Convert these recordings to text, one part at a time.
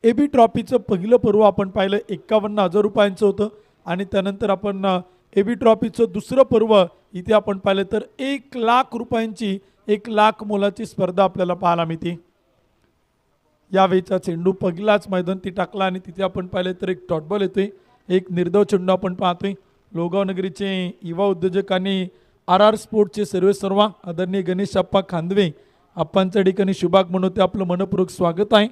AB ट्रॉफीचं पहिलं पर्व आपण पाहिलं 51,000 रुपयांचं होतं आणि त्यानंतर आपण एबी ट्रॉफीचं दुसरं पर्व इथे आपण पाहिलं तर 1,00,000 रुपयांची 1,00,000 मोलाची स्पर्धा आपल्याला पाहायला मिळते. यावेळीचा चेंडू पहिलाच मैदानी टाकला आणि तिथे आपण पाहिलं तर एक डॉट बॉल येतोय. एक निर्धाव चेंडू आपण पाहतोय. लोगाव नगरीचे युवा उद्योजक आणि आर स्पोर्ट्सचे सर्वेसर्वा आदरणीय गणेश अप्पा खांदवे आप्पांच्या ठिकाणी शुभाग म्हणून आपलं मनपूर्वक स्वागत आहे.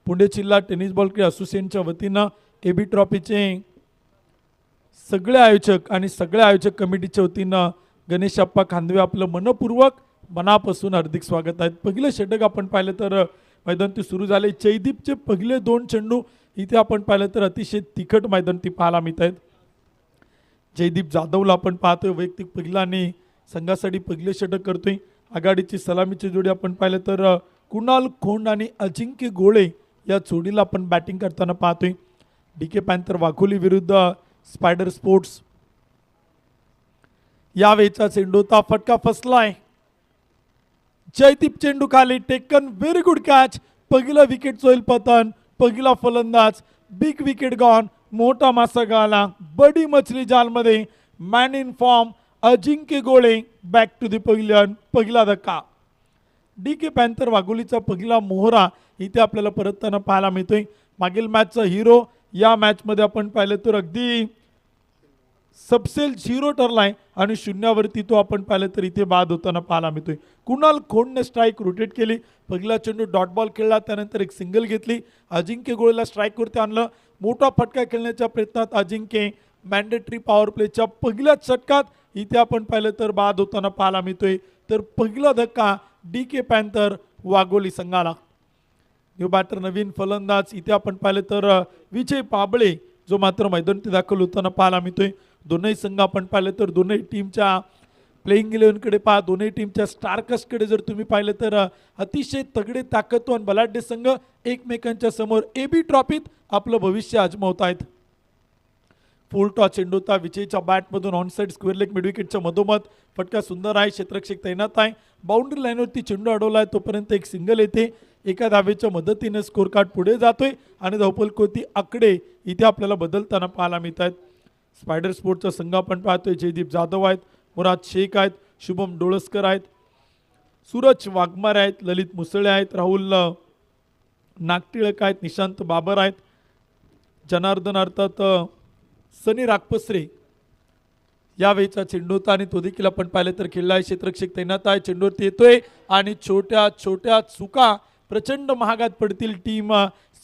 पुणे जिल्हा टेनिस बॉल क्रीडा असोसिएशनच्या वतीनं एबी ट्रॉफीचे सगळे आयोजक आणि सगळ्या आयोजक कमिटीच्या वतीनं गणेश अप्पा खांदवे आपलं मनपूर्वक मनापासून हार्दिक स्वागत आहे. पहिलं षटक आपण पाहिलं तर मैदानी सुरू झाले. जयदीपचे पहिले 2 चेंडू इथे आपण पाहिलं तर अतिशय तिखट मैदानी पाहायला मिळत आहेत. जयदीप जाधवला आपण पाहतोय वैयक्तिक पहिला आणि संघासाठी पहिले षटक करतोय. आघाडीची सलामीची जोडी आपण पाहिलं तर कुणाल खोंड आणि अजिंक्य गोळे या जोडीला आपण बॅटिंग करताना पाहतोय. डीके पॅन्थर वाघोली विरुद्ध स्पायडर स्पोर्ट्स. यावेळीचा चेंडूचा फटका फसलाय. जयदीप चेंडू खाली टेकन व्हेरी गुड कॅच. पहिला विकेट होईल पतन. पहिला फलंदाज बिग विकेट गॉन. मोठा मासा गाला. बडी मछली जालमध्ये मॅन इन फॉर्म अजिंक्य गोळे बॅक टू दी पहिल्यान. पहिला धक्का. डीके पॅन्थर वाघोलीचा पहिला मोहरा इथे आपल्याला परतताना पाहायला मिळतोय. मागील मॅचचा हिरो या मॅचमध्ये आपण पाहिलं तर अगदी सबसेल 0 ठरलाय आणि शून्यावरती तो आपण पाहिलं तर इथे बाद होताना पाहायला मिळतोय. कुणाल खोंडने स्ट्राईक रोटेट केली. पहिला चेंडू डॉट बॉल खेळला. त्यानंतर एक सिंगल घेतली. अजिंक्य गोळेला स्ट्राईकवरती आणलं. मोठा फटका खेळण्याच्या प्रयत्नात अजिंक्य मॅन्डेटरी पॉवर प्लेच्या पहिल्याच षटकात इथे आपण पाहिलं तर बाद होताना पाहायला मिळतोय. तर पहिला धक्का डीके पॅन्थर वाघोली संघाला. न्यू बॅटर नवीन फलंदाज इथे आपण पाहिलं तर विजय पाबळे जो मात्र मैदानी दाखल होताना पाहायला मिळतोय. दोनही संघ आपण पाहिलं तर दोनही टीमच्या प्लेइंग 11कडे पहा. दोनही टीमच्या स्टारकस्टकडे जर तुम्ही पाहिलं तर अतिशय तगडे ताकदवान बलाढ्य संघ एकमेकांच्या समोर एबी ट्रॉफीत आपलं भविष्य आजमावत आहेत. फुल टॉस चेंडूचा विजयच्या बॅटमधून ऑनसाइड स्क्वेअर लेग मिडविकेटच्या मधोमध. फटका सुंदर आहे. क्षेत्ररक्षक तैनात आहे. बाउंड्री लाईनवरती चेंडू अडवलाय. तोपर्यंत एक सिंगल येते. एका धावेच्या मदतीने स्कोर कार्ड पुढे जातोय आणि धावफलकोती आकडे इथे आपल्याला बदलताना पाहायला मिळत आहेत. स्पायडर स्पोर्टचा संघ आपण पाहतोय. जयदीप जाधव आहेत. मुराद शेख आहेत. शुभम डोळसकर आहेत. सूरज वाघमारे आहेत. ललित मुसळे आहेत. राहुल नागटिळक आहेत. निशांत बाबर आहेत. जनार्दन अर्थात सनी रागपसरे यावेळीचा चेंडू होता आणि तो देखील आपण पाहिलं तर खेळला आहे. क्षेत्ररक्षक तैनात आहे. चेंडूवरती येतोय आणि छोट्या छोट्या चुका प्रचंड महागात पडतील टीम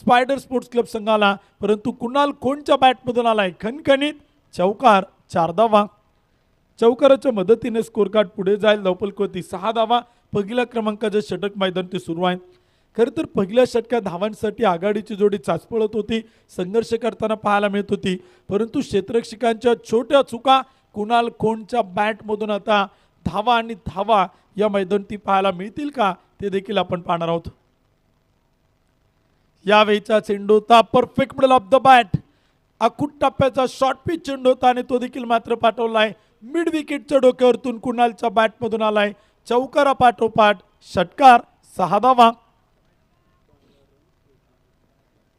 स्पायडर स्पोर्ट्स क्लब संघाला. परंतु कुणाल खोंडच्या बॅटमधून आलाय खणखणीत चौकार. 4 धावा. चौकाराच्या मदतीने स्कोर कार्ड पुढे जाईल. धावफलकोती 6 धावा. पहिल्या क्रमांकाचे षटक मैदान ते सुरू आहे. खरं तर पहिल्या षटकात धावांसाठी आघाडीची जोडी चाचपळत होती. संघर्ष करताना पाहायला मिळत होती. परंतु क्षेत्ररक्षकांच्या छोट्या चुका कुणाल खोंडच्या बॅटमधून आता धावा आणि धावा या मैदानी पाहायला मिळतील का ते देखील आपण पाहणार आहोत. यावेळीचा चेंडू होता perfect middle of the bat. अखूट टप्प्याचा शॉर्ट पिच चेंडू होता आणि तो देखील मात्र पाठवलाय मिड विकेटच्या डोक्यावरतून कुणालच्या बॅटमधून आलाय. चौकारा पाठोपाठ षटकार. 6 धावा.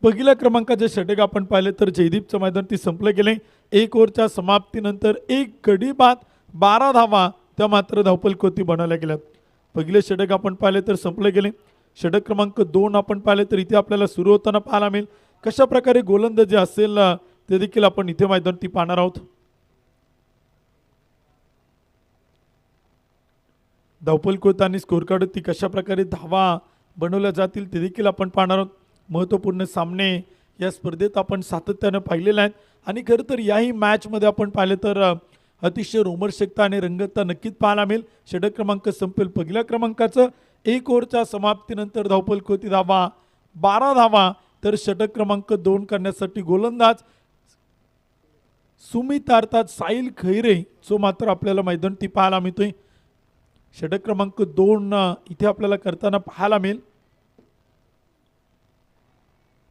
पहिल्या क्रमांकाचे षटक आपण पाहिले तर जयदीपचं मैदान ती संपले गेले. 1 ओव्हरच्या समाप्तीनंतर 1 गडी बाद 12 धावा त्या मात्र धावफलकोती बनवल्या गेल्यात. पहिले षटक आपण पाहिले तर संपले गेले. षटक क्रमांक 2 आपण पाहिले तर इथे आपल्याला सुरू होताना पाहायला मिळेल. कशा प्रकारे गोलंदाजी असेल ते देखील आपण इथे मैदानी पाहणार आहोत. धावफलकोत आणि स्कोर कार्ड ती कशा प्रकारे धावा बनवल्या जातील ते देखील आपण पाहणार आहोत. महत्त्वपूर्ण सामने या स्पर्धेत आपण सातत्यानं पाहिलेले आहेत आणि खरं तर याही मॅचमध्ये आपण पाहिलं तर अतिशय रोमहर्षकता आणि रंगतता नक्कीच पाहायला मिळेल. षटक क्रमांक संपेल पहिल्या क्रमांकाचं. 1 ओव्हरच्या समाप्तीनंतर धावफलकोती धावा 12 धावा. तर षटक क्रमांक 2 करण्यासाठी गोलंदाज सुमित अर्थात साहिल खैरे जो मात्र आपल्याला मैदानी पाहायला मिळतोय. षटक क्रमांक 2 इथे आपल्याला करताना पाहायला मिळेल.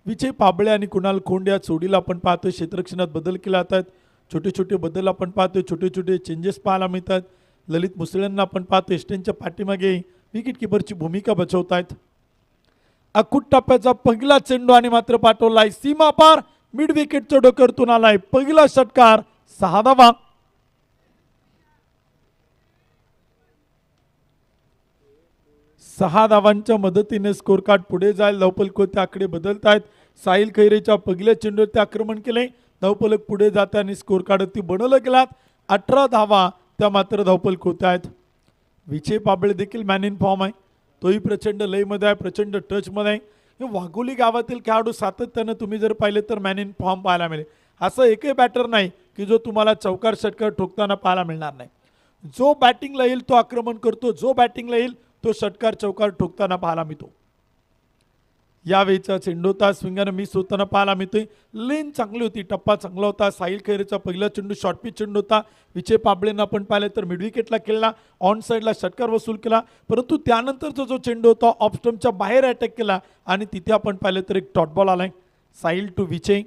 विजय पाबळे आणि कुणाल खोंड या जोडीला आपण पाहतोय. क्षेत्ररक्षणात बदल केले जातात. छोटे छोटे बदल आपण पाहतोय. छोटे छोटे चेंजेस पाहायला मिळतात. ललित मुसळेंना आपण पाहतोय स्टेनच्या पाठीमागे विकेट किपरची भूमिका बजावत आहेत. अकुट टप्प्याचा पहिला चेंडू आणि मात्र पाठवलाय सीमा पार, मिड विकेटच्या डोक्यातून आलाय पहिला षटकार, 6 धावा. सहा धावांच्या मदतीने स्कोर कार्ड पुढे जाईल. धावफलक त्या आकडे बदलत आहेत. साहिल खैरेच्या पहिल्या चेंडूवरती आक्रमण केले, धावफलक पुढे जाते आणि स्कोर कार्ड ती बनवलं गेलात. 18 धावा त्या मात्र धावफलक होत आहेत. विजय पाबळे देखील मॅन इन फॉर्म आहे, तोही प्रचंड लयमध्ये आहे, प्रचंड टचमध्ये आहे. हे वाघोली गावातील खेळाडू सातत्यानं तुम्ही जर पाहिले तर मॅन इन फॉर्म पाहायला मिळेल. असं एकही बॅटर नाही की जो तुम्हाला चौकार षटकार ठोकताना पाहायला मिळणार नाही. जो बॅटिंगला येईल तो आक्रमण करतो, जो बॅटिंगला येईल तो षटकार चौकार ठोकताना पाहायला मिळतो. यावेळीचा चेंडूचा स्विंगानं मिस होताना पाहायला मिळतोय. लेन चांगली होती, टप्पा चांगला होता. साहिल खैरेचा पहिला चेंडू शॉर्ट पिच चेंडू होता. विजय पाबळेंना आपण पाहिलं तर मिड विकेटला केला, ऑन साईडला षटकार वसूल केला, परंतु त्यानंतरचा जो चेंडू होता ऑफ स्टंपच्या बाहेर अटॅक केला आणि तिथे आपण पाहिलं तर एक डॉट बॉल आलाय. साहिल टू विजय.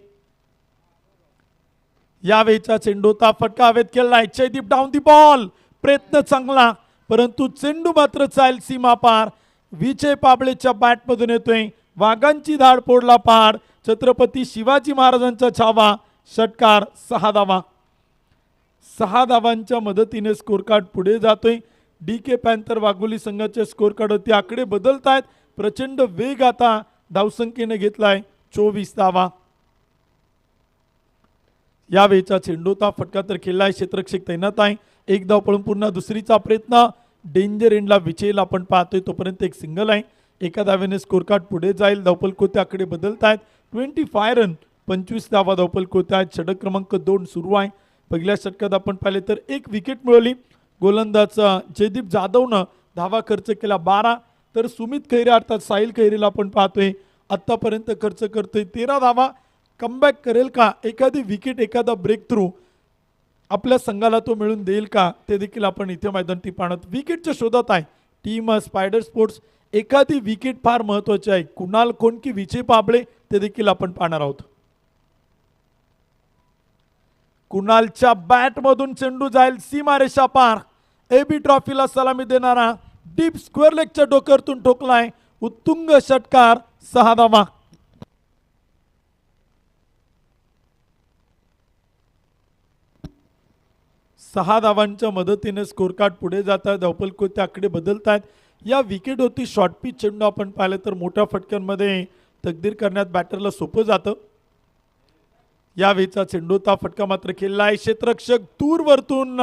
यावेळीचा चेंडूचा फटका हवेत केलाय. जयदीप डाऊन दी बॉल, प्रयत्न चांगला परंतु चेंडू मात्र चाल सीमा पार. विजय पाबळेच्या बॅटमधून येतोय, वाघांची धाड पोडला पार. छत्रपती शिवाजी महाराजांचा छावा, षटकार, 6 धावा. 6 धावांच्या मदतीने स्कोर कार्ड पुढे जातोय. DK पॅन्थर वाघोली संघाच्या स्कोर कार्डवरती आकडे बदलत आहेत. प्रचंड वेग आता धावसंख्येने घेतलाय, 24 धावा. यावेळीचा चेंडूचा फटका तर खेळलाय, क्षेत्ररक्षक तैनात आहे. एक धाव पळून पुन्हा दुसरीचा प्रयत्न, डेंजर एंडला विजयला आपण पाहतोय तोपर्यंत एक सिंगल आहे. एका धावेने स्कोर कार्ड पुढे जाईल. धावफलक आकडे बदलत आहेत. 25 रन, 25 धावा धावफलक आहेत. षटक क्रमांक 2 सुरू आहे. पहिल्या षटकात आपण पाहिले तर एक विकेट मिळवली. गोलंदाज जयदीप जाधवनं धावा खर्च केला 12, तर सुमित खैरे अर्थात साहिल खैरेला आपण पाहतोय आत्तापर्यंत खर्च करतोय 13 धावा. कमबॅक करेल का, एखादी विकेट, एखादा ब्रेक थ्रू आपल्या संघाला तो मिळून देईल का, ते देखील आपण इथे मैदानी पाहत विकेटच्या शोधात आहे टीम स्पायडर स्पोर्ट्स. एखादी विकेट फार महत्वाची आहे. कुणाल कोण की विजय पाबळे ते देखील आपण पाहणार आहोत. कुणालच्या बॅटमधून चेंडू जाईल सीमारेषा पार. AB ट्रॉफीला सलामी देणारा डीप स्क्वेअर लेगच्या डोक्यातून ठोकलाय, उत्तुंग षटकार, 6 धावा. 6 धावांच्या मदतीने स्कोर कार्ड पुढे जात आहे. धावफलक त्या आकडे बदलत आहेत. या विकेट होती शॉर्ट पिच चेंडू आपण पाहिलं तर मोठ्या फटक्यांमध्ये तकदीर करण्यात बॅटरला सोपं जातं. यावेळीचा चेंडूचा फटका मात्र खेळलाय, क्षेत्ररक्षक दूरवरतून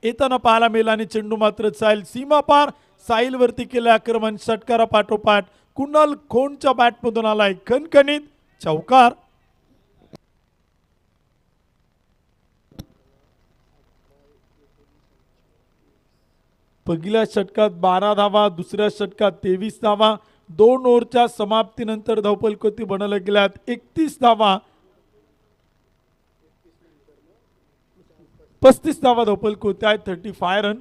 येताना पाहायला मिळाला आणि चेंडू मात्र चाल सीमा पार. साहिल वरती केलं आक्रमण, षटकारा पाठोपाठ कुणाल खोंडच्या बॅटमधून आलाय खणखणीत चौकार. पहिल्या षटकात 12 धावा, दुसऱ्या षटकात 23 धावा. 2 ओव्हरच्या समाप्तीनंतर धावफलक बनवल्या गेल्यात 31 धावा, 35 धावा धावफलक होत्या आहेत. 35 रन.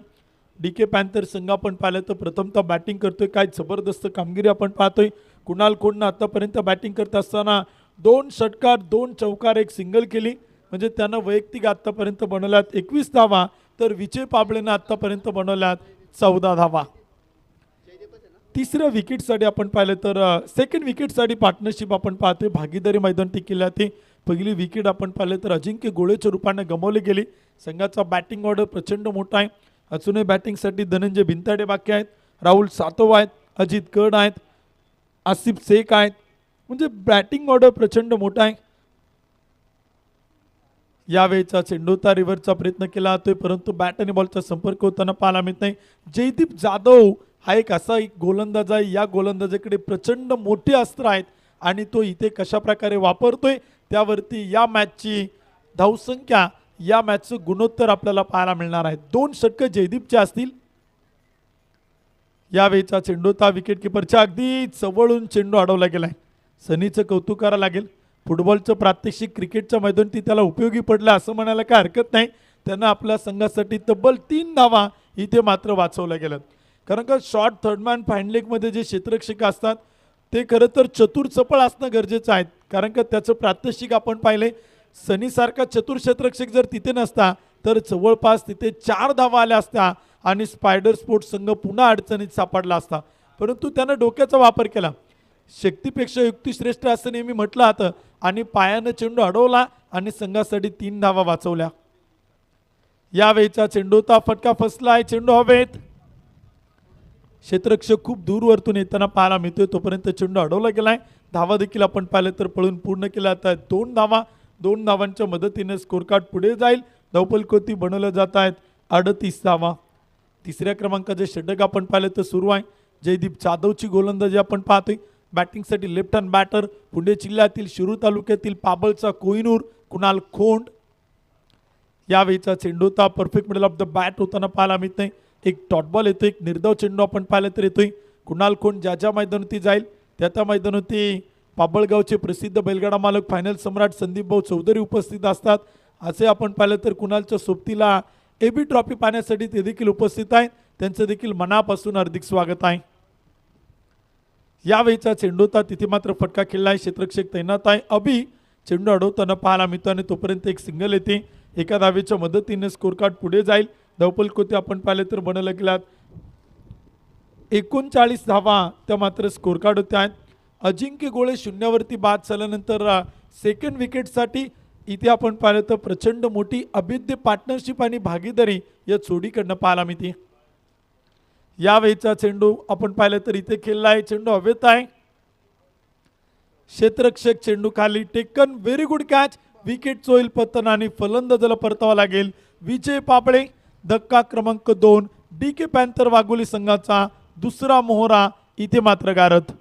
DK पॅन्थर संघ आपण पाहिलं तर प्रथमतः बॅटिंग करतोय, काय जबरदस्त कामगिरी आपण पाहतोय. कुणाल खोंडनं आतापर्यंत बॅटिंग करत असताना 2 षटकार, 2 चौकार, 1 सिंगल केली, म्हणजे त्यानं वैयक्तिक आतापर्यंत बनवल्यात 21 धावा, तर विजय पाबळेनं आतापर्यंत बनवल्यात 14 धावा. तिसऱ्या विकेटसाठी आपण पाहिलं तर सेकंड विकेटसाठी पार्टनरशिप आपण पाहतोय, भागीदारी मैदान टिकलेला ते. पहिली विकेट आपण पाहिलं तर अजिंक्य गोळेच्या रूपाने गमावली गेली. संघाचा बॅटिंग ऑर्डर प्रचंड मोठा आहे. अजूनही बॅटिंगसाठी धनंजय भिंताडे बाकी आहेत, राहुल सातव आहेत, अजित कड आहेत, आसिफ शेख आहेत, म्हणजे बॅटिंग ऑर्डर प्रचंड मोठा आहे. यावेळीचा चेंडूचा रिव्हरचा प्रयत्न केला जातोय, परंतु बॅट आणि बॉलचा संपर्क होताना पाहायला मिळत नाही. जयदीप जाधव हा एक असा एक गोलंदाज आहे, या गोलंदाजाकडे प्रचंड मोठे अस्त्र आहेत आणि तो इथे कशा प्रकारे वापरतोय त्यावरती या मॅचची धावसंख्या, या मॅचचं गुणोत्तर आपल्याला पाहायला मिळणार आहे. 2 षटकं जयदीपचे असतील. यावेळीचा चेंडूचा विकेट किपरच्या अगदी जवळून चेंडू अडवला गेलाय. सनीचं कौतुक करावं लागेल. फुटबॉलचं प्रात्यक्षिक क्रिकेटच्या मैदानी त्याला उपयोगी पडलं असं म्हणायला काय हरकत नाही. त्यांना आपल्या संघासाठी तब्बल 3 धावा इथे मात्र वाचवल्या गेल्या. कारण का शॉर्ट थर्डमॅन फाईन लेगमध्ये जे क्षेत्ररक्षक असतात ते खरं तर चतुर चपळ असणं गरजेचं आहे. कारण का त्याचं प्रात्यक्षिक आपण पाहिले, सनीसारखा चतुर क्षेत्ररक्षक जर तिथे नसता तर जवळपास तिथे 4 धावा आल्या असत्या आणि स्पायडर स्पोर्ट्स संघ पुन्हा अडचणीत सापडला असता. परंतु त्यानं डोक्याचा वापर केला. शक्तीपेक्षा युक्तिश्रेष्ठ असं नेहमी म्हटलं जातं आणि पायानं चेंडू अडवला आणि संघासाठी 3 धावा वाचवल्या. यावेळीचा चेंडूचा फटका फसलाय, चेंडू हवेत. क्षेत्ररक्षक खूप दूरवरतून येताना पाहायला मिळतोय, तोपर्यंत चेंडू अडवला गेलाय. धावा देखील आपण पाहिलं तर पळून पूर्ण केल्या जात आहेत. 2 धावा, 2 धावांच्या मदतीने स्कोर कार्ड पुढे जाईल. धावफलकोती बनवलं जात आहेत 38 धावा. तिसऱ्या क्रमांकाचे षटक आपण पाहिलं तर सुरू आहे. जयदीप जाधवची गोलंदाजी आपण पाहतोय. बॅटिंगसाठी लेफ्ट हँड बॅटर, पुणे जिल्ह्यातील शिरूर तालुक्यातील पाबळचा कोहिनूर कुणाल खोंड. यावेळीचा चेंडूचा perfect middle of the bat होताना पाहायला मिळत नाही. एक डॉट बॉल येतो, एक निर्धाव चेंडू आपण पाहिलं तर येतोय. कुणाल खोंड ज्या मैदानावरती जाईल त्या मैदानावरती पाबळगावचे प्रसिद्ध बैलगाडा मालक फायनल सम्राट संदीप भाऊ चौधरी उपस्थित असतात. असे आपण पाहिलं तर कुणालच्या सोबतीला एबी ट्रॉफी पाहण्यासाठी ते देखील उपस्थित आहेत. त्यांचं देखील मनापासून हार्दिक स्वागत आहे. यावेळीचा चेंडूचा तिथे मात्र फटका खेळला आहे. क्षेत्ररक्षक तैनात आहे. अभि चेंडू अडवताना पाहायला मिळतो आणि तोपर्यंत एक सिंगल येते. एका धावेच्या मदतीने स्कोर कार्ड पुढे जाईल. धावफलकोती आपण पाहिले तर बनवल्या गेल्यात 39 धावा त्या मात्र स्कोर कार्ड होत्या. अजिंक्य गोळे शून्यावरती बाद झाल्यानंतर सेकंड विकेटसाठी इथे आपण पाहिलं तर प्रचंड मोठी अभेद्य पार्टनरशिप आणि भागीदारी या जोडीकडनं पाहायला मिळते. यावेळीचा चेंडू आपण पाहिलं तर इथे खेळला आहे. चेंडू हवेत आहे. क्षेत्ररक्षक चेंडू खाली taken, very good catch. Wicket होईल पतन आणि फलंदाजाला परतावा लागेल. विजय पाबळे धक्का क्रमांक 2 DK पॅन्थर वाघोली संघाचा दुसरा मोहरा इथे मात्र गारत.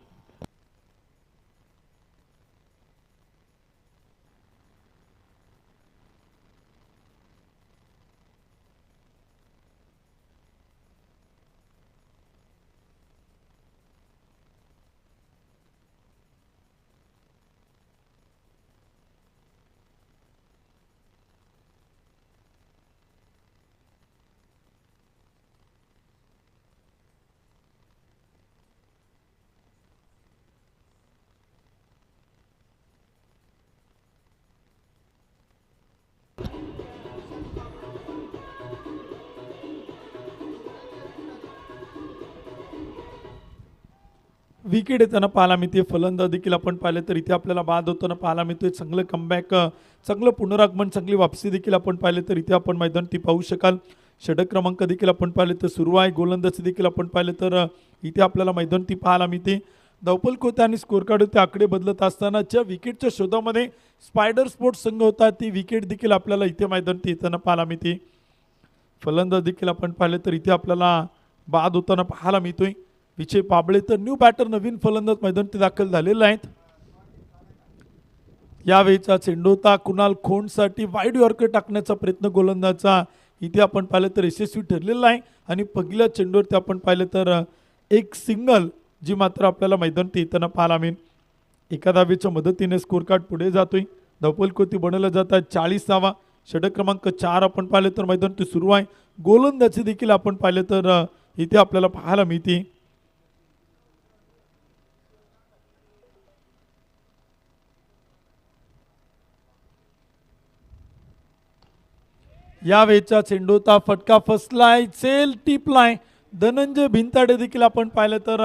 विकेट येताना पाहायला मिळते. फलंदाज देखील आपण पाहिलं तर इथे आपल्याला बाद होताना पाहायला मिळतोय. चांगलं कमबॅक, चांगलं पुनरागमन, चांगली वापसी देखील आपण पाहिलं तर इथे आपण मैदान ती पाहू शकाल. षटक क्रमांक देखील आपण पाहिलं तर सुरू आहे. गोलंदाजी देखील आपण पाहिलं तर इथे आपल्याला मैदान ती पाहायला मिळते. धावफलकोती आणि स्कोर कार्ड होते आकडे बदलत असताना ज्या विकेटच्या शोधामध्ये स्पायडर स्पोर्ट्स संघ होता ती विकेट देखील आपल्याला इथे मैदान ती येताना पाहायला मिळते. फलंदाज देखील आपण पाहिलं तर इथे आपल्याला बाद होताना पाहायला मिळतोय. विजय पाबळे तर न्यू बॅटर नवीन फलंदाज मैदानात दाखल झालेले आहेत. यावेळीचा चेंडूचा कुणाल खोंडसाठी वाईड यॉर्कर टाकण्याचा प्रयत्न गोलंदाजा इथे आपण पाहिलं तर यशस्वी ठरलेला आहे. आणि पहिल्या चेंडूवरती आपण पाहिलं तर एक सिंगल जी मात्र आपल्याला मैदानात येताना पाहायला मिळेल. एका धावेच्या मदतीने स्कोर कार्ड पुढे जातोय. धावफलकोती बनवल्या जात आहेत 40 धावा. षटक क्रमांक 4 आपण पाहिलं तर मैदान ते सुरू आहे. गोलंदाजी देखील आपण पाहिलं तर इथे आपल्याला पाहायला मिळते. यावेळीचा चेंडूचा फटका फसलाय, सेल टिपलाय. धनंजय भिंताडे देखील आपण पाहिलं तर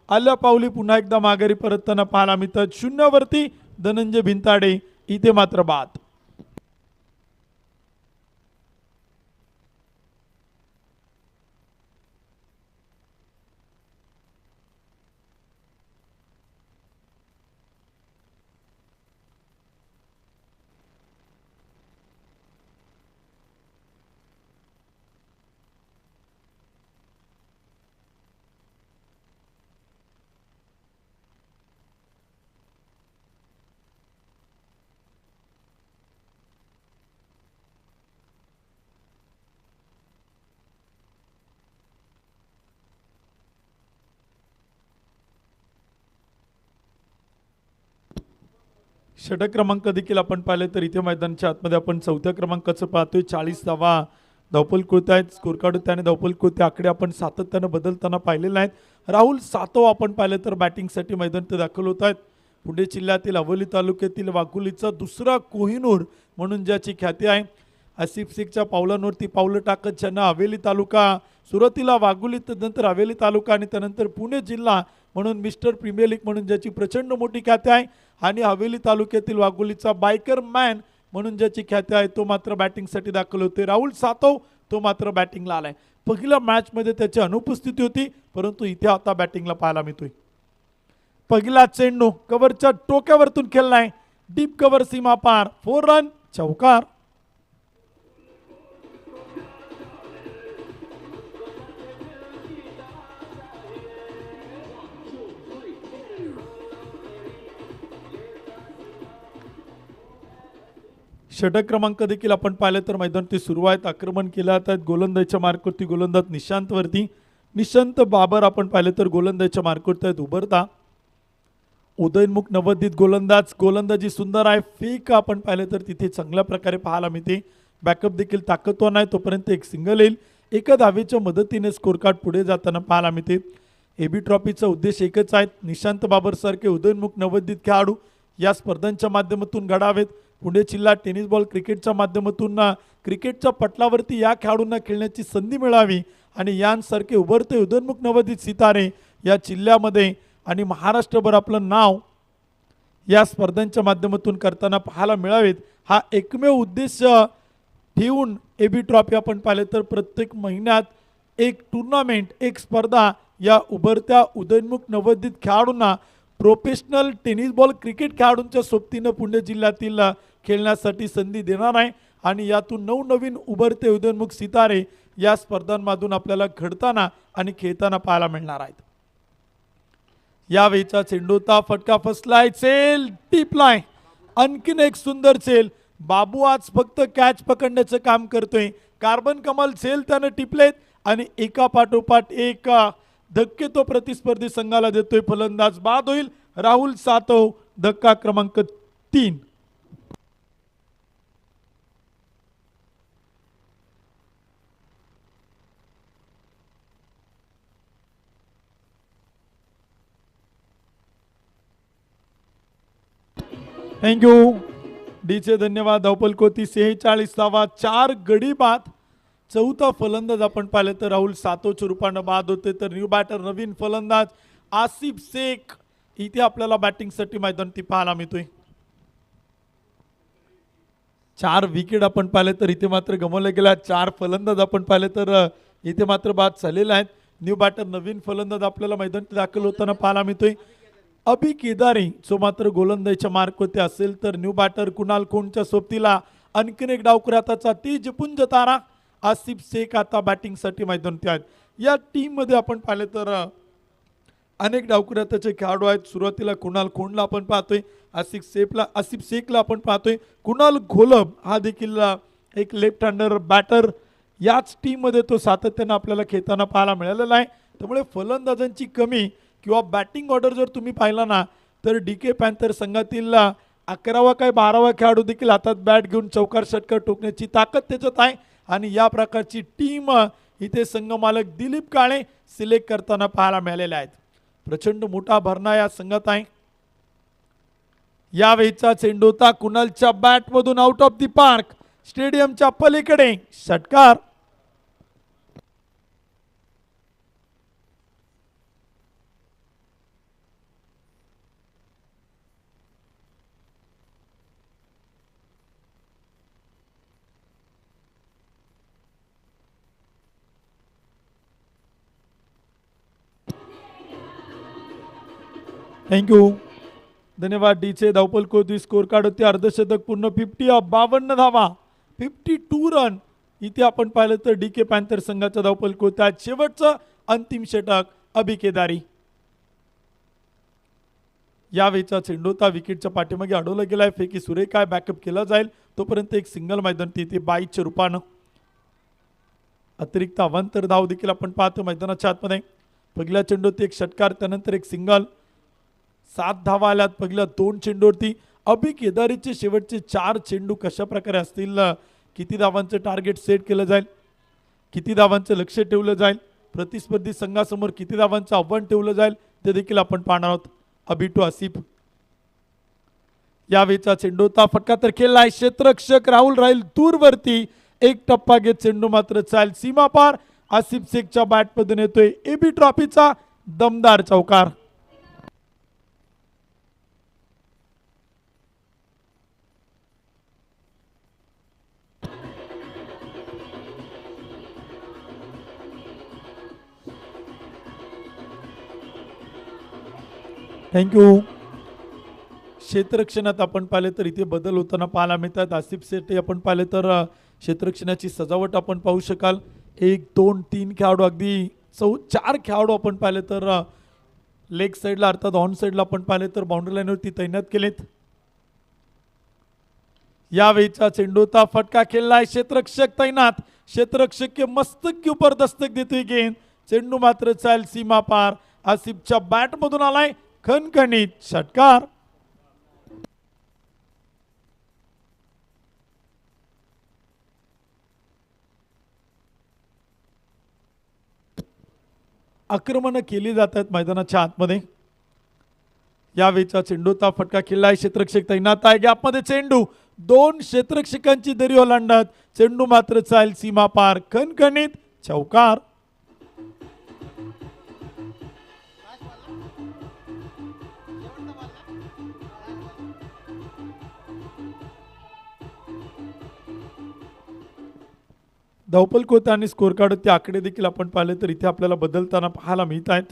आल्या पावली पुन्हा एकदा माघारी परतताना पाहायला मिळतात. शून्यावरती धनंजय भिंताडे इथे मात्र बाद. षटक क्रमांक देखील आपण पाहिले तर इथे मैदानाच्या आतमध्ये आपण 4थ्या क्रमांकाचं पाहतोय. 40 धावा धावफलकोती आहेत. स्कोर कार्ड त्याने धावफलकोती आकडे आपण सातत्यानं बदलताना पाहिलेले आहेत. राहुल सातव आपण पाहिलं तर बॅटिंगसाठी मैदानात दाखल होत आहेत. पुणे जिल्ह्यातील अवली तालुक्यातील वाघोलीचा दुसरा कोहिनूर म्हणून ज्याची ख्याती आहे. आसिफ शेखच्या पावलांवरती पावलं टाकत ज्यांना हवेली तालुका, सुरुवातीला वाघोली, त्यानंतर हवेली तालुका आणि त्यानंतर पुणे जिल्हा म्हणून मिस्टर प्रीमियर लीग म्हणून ज्याची प्रचंड मोठी ख्याती आहे आणि हवेली तालुक्यातील वाघोलीचा बायकर मॅन म्हणून ज्याची ख्याती आहे तो मात्र बॅटिंगसाठी दाखल होते. राहुल सातव तो मात्र बॅटिंगला आलाय. पहिल्या मॅचमध्ये त्याची अनुपस्थिती होती, परंतु इथे आता बॅटिंगला पाहायला मिळतोय. पहिला चेंडू कव्हरच्या टोक्यावरतून खेळलाय, डीप कव्हर सीमा पार, 4 रन, चौकार. षटक क्रमांक देखील आपण पाहिलं तर मैदानाची सुरुवात आक्रमण केलं आहेत. गोलंदाजीच्या मार्कवरती गोलंदाज निशांत वरती, निशांत बाबर आपण पाहिलं तर गोलंदाजीच्या मार्कवरती आहेत उभरता. उदयनमुख नवोदित गोलंदाज, गोलंदाजी सुंदर आहे. फेक आपण पाहिलं तर तिथे चांगल्या प्रकारे पाहायला मिळते. बॅकअप देखील ताकदवान आहे, तोपर्यंत एक सिंगल येईल. एका धावेच्या मदतीने स्कोर कार्ड पुढे जाताना पाहायला मिळते. एबी ट्रॉफीचा उद्देश एकच आहे, निशांत बाबर सारखे उदयनमुख नवोदित खेळाडू या स्पर्धांच्या माध्यमातून घडावेत. पुणे जिल्हा टेनिस बॉल क्रिकेटच्या माध्यमातून क्रिकेटच्या पटलावरती या खेळाडूंना खेळण्याची संधी मिळावी आणि यांसारखे उभरते उदयनमुख नवोदित सितारे या जिल्ह्यामध्ये आणि महाराष्ट्रभर आपलं नाव या स्पर्धांच्या माध्यमातून करताना पाहायला मिळावेत, हा एकमेव उद्देश ठेवून एबी ट्रॉफी आपण पाहिले तर प्रत्येक महिन्यात एक टुर्नामेंट, एक स्पर्धा या उभरत्या उदयनमुख नवोदित खेळाडूंना प्रोफेशनल टेनिस बॉल क्रिकेट खेळाडूंच्या सोबतीनं पुणे जिल्ह्यातील खेळण्यासाठी संधी देणार आहे आणि यातून नवनवीन उभरते उदयनमुख सितारे या स्पर्धांमधून आपल्याला घडताना आणि खेळताना पाहायला मिळणार आहेत. यावेळीचा चेंडूचा फटका फसलाय, चेल टिपलाय, आणखीन एक सुंदर चेल. बाबू आज फक्त कॅच पकडण्याचं काम करतोय. कार्बन कमल चेल त्यानं टिपलेत आणि एका पाठोपाठ एक धक्के तो प्रतिस्पर्धी संघाला देतोय. फलंदाज बाद होईल. राहुल सातव, धक्का क्रमांक 3. थँक्यू डीचे धन्यवाद. धावपल कोती 46 धावा, 4 गडी बाद. चौथा फलंदाज आपण पाहिलं तर राहुल सातवच्या रूपानं बाद होते, तर न्यू बॅटर नवीन फलंदाज आसिफ शेख इथे आपल्याला बॅटिंगसाठी मैदानात पाहायला मिळतोय. 4 विकेट आपण पाहिले तर इथे मात्र गमावल्या गेल्या. 4 फलंदाज आपण पाहिले तर इथे मात्र बाद झालेले आहेत. न्यू बॅटर नवीन फलंदाज आपल्याला मैदानात दाखल होताना पाहायला मिळतोय. अभि केदारी जो मात्र गोलंदाजीच्या मार्कवरती असेल, तर न्यू बॅटर कुणाल खोंडच्या सोबतीला आणखीन एक डावखुरी हाताचा तेजपुंज तारा आसिफ शेख आता बॅटिंगसाठी मैदानात आहेत. या टीम मध्ये आपण पाहिले तर अनेक डावखुरी हाताचे खेळाडू आहेत. सुरुवातीला कुणाल खोंडला आपण पाहतोय, आसिफ शेखला आपण पाहतोय, कुणाल घोलप हा देखील एक लेफ्ट हँडर बॅटर याच टीम मध्ये तो सातत्याने आपल्याला खेळताना पाहायला मिळालेला आहे. त्यामुळे फलंदाजांची कमी किंवा बॅटिंग ऑर्डर जर तुम्ही पाहिला ना, तर डीके पॅन्थर संघातील 11वा काय 12वा खेळाडू देखील हातात बॅट घेऊन चौकार षटकार ठोकण्याची ताकद त्याच्यात आहे आणि या प्रकारची टीम इथे संघ मालक दिलीप काळे सिलेक्ट करताना पाहायला मिळालेले आहेत. प्रचंड मोठा भरणा या संघात आहे. यावेळीचा चेंडूता कुणालच्या बॅटमधून आउट ऑफ दी पार्क, स्टेडियमच्या पलीकडे, षटकार. थँक्यू धन्यवाद डीचे. धावपल कोहली स्कोर कार्ड होते अर्धशतक पूर्ण, 52 धावा, 52 रन. इथे आपण पाहिलं तर डीके पॅन्थर संघाचा धावपल कोहली आज शेवटचं अंतिम षटक अभि केदारी. यावेळीचा चेंडूता विकेटच्या पाठीमागे अडवला गेलाय. फेकी सुरेख आहे, बॅकअप केला जाईल तोपर्यंत एक सिंगल मैदान तिथे 22च्या रूपानं. अतिरिक्त अवांतर धाव देखील आपण पाहतो मैदानाच्या आतमध्ये. पहिल्या चेंडूत एक षटकार, त्यानंतर एक सिंगल. 7 धावा आल्यात पहिल्या 2 चेंडूवरती. अभि केदारीचे शेवटचे 4 चेंडू कशा प्रकारे असतील, किती धावांचं टार्गेट सेट केलं जाईल, किती धावांचं लक्ष ठेवलं जाईल, प्रतिस्पर्धी संघासमोर किती धावांचं आव्हान ठेवलं जाईल ते देखील आपण पाहणार आहोत. अभि टू आसिफ. यावेळीचा चेंडूचा फटका तर खेळलाय, क्षेत्ररक्षक राहुल राहील दूरवरती. एक टप्पा घेत चेंडू मात्र चाल सीमा पार. आसिफ शेखच्या बॅटमधून येतोय एबी ट्रॉफीचा दमदार चौकार. थँक्यू. क्षेत्ररक्षणात आपण पाहिले तर इथे बदल होताना पाहायला मिळतात. आसिफ सेठ आपण पाहिले तर क्षेत्ररक्षणाची सजावट आपण पाहू शकाल. 1, 2, 3 खेळाडू अगदी 4 खेळाडू आपण पाहिले तर लेग साईडला अर्थात ऑन साईडला आपण पाहिले तर बाउंड्री लाईनवरती तैनात केलेत. यावेळीचा चेंडूचा फटका खेळलाय, क्षेत्ररक्षक तैनात. क्षेत्ररक्षक के मस्तक के ऊपर दस्तक देतोय गेंद. चेंडू मात्र चाल सीमा पार. आसिफच्या बॅटमधून आलाय खणखणीत षटकार. आक्रमण केली जातात मैदानाच्या आतमध्ये. यावेळीचा चेंडूचा फटका खेळलाय, क्षेत्ररक्षक तैनात आहे. गॅपमध्ये चेंडू, 2 क्षेत्ररक्षकांची दरी ओलांडत चेंडू मात्र चाल सीमा पार. खणखणीत चौकार. धावपल कोता आणि स्कोर कार्ड आकडे देखील आपण पाहिले तर इथे आपल्याला बदलताना पाहायला मिळत आहेत.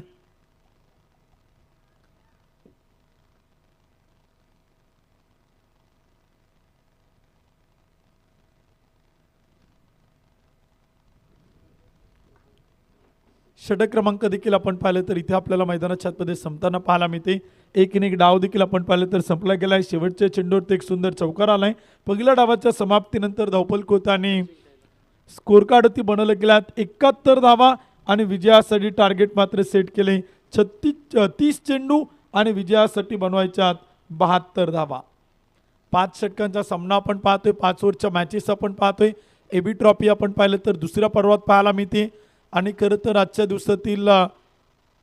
षटक क्रमांक देखील आपण पाहिले तर इथे आपल्याला मैदानाच्या आतमध्ये संपताना पाहायला मिळते. एक डाव देखील आपण पाहिले तर संपला गेलाय. शेवटच्या चेंडूवरती एक सुंदर चौकार आलाय. पहिल्या डावाच्या समाप्तीनंतर धावपल कोता आणि स्कोर कार्डवरती बनवले गेल्यात 71 धावा आणि विजयासाठी टार्गेट मात्र सेट केले 30 चेंडू आणि विजयासाठी बनवायच्यात 72 धावा. 5 षटकांचा सामना आपण पाहतोय. 5 ओव्हरच्या मॅचेस आपण पाहतोय. एबी ट्रॉफी आपण पाहिलं तर दुसऱ्या पर्वात पाहायला मिळते. आणि खरं तर आजच्या दिवसातील